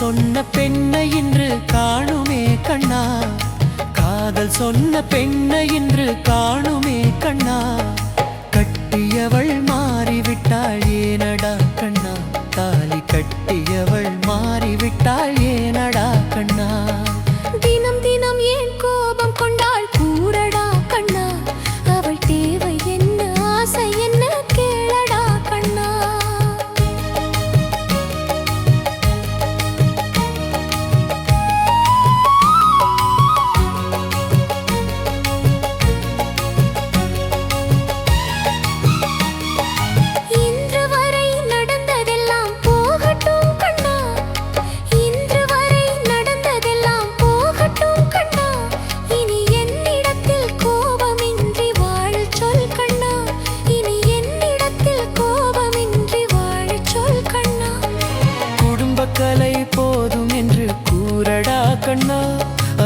சொன்ன பெண்ணை இன்று காணுமே கண்ணா, காதல் சொன்ன பெண்ணை இன்று காணுமே கண்ணா. கட்டியவள் மாறிவிட்டாள் ஏனடா கண்ணா, தாலி கட்டியவள் மாறிவிட்டாள் ஏனடா கண்ணா. தினம் தினம் ஏன் கோபம் கொண்டாள் கூறடா கண்ணா, அவள் தேவை என்ன ஆசை என்ன கேளடா கண்ணா. இன்று வரை நடந்ததெல்லாம் போகட்டும் கண்ணா, இன்று வரை நடந்ததெல்லாம் போகட்டும் கண்ணா. இனி என்னிடத்தில் கோபமின்றி வாழச் சொல் கண்ணா, இனி என்னிடத்தில் கோபமின்றி வாழச் சொல் கண்ணா. குடும்ப கலை போதும் என்று கூறடா கண்ணா,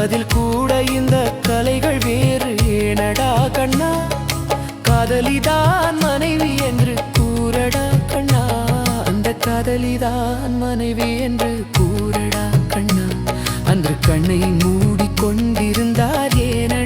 அதில் கூட இந்த கலைகள் வேறு ஏனடா கண்ணா. காதலிதான் மனைவி என்று கூறடா கண்ணா, அந்த காதலிதான் மனைவி என்று கூறடா கண்ணா. அன்று கண்ணை மூடிக்கொண்டிருந்தார் ஏனடா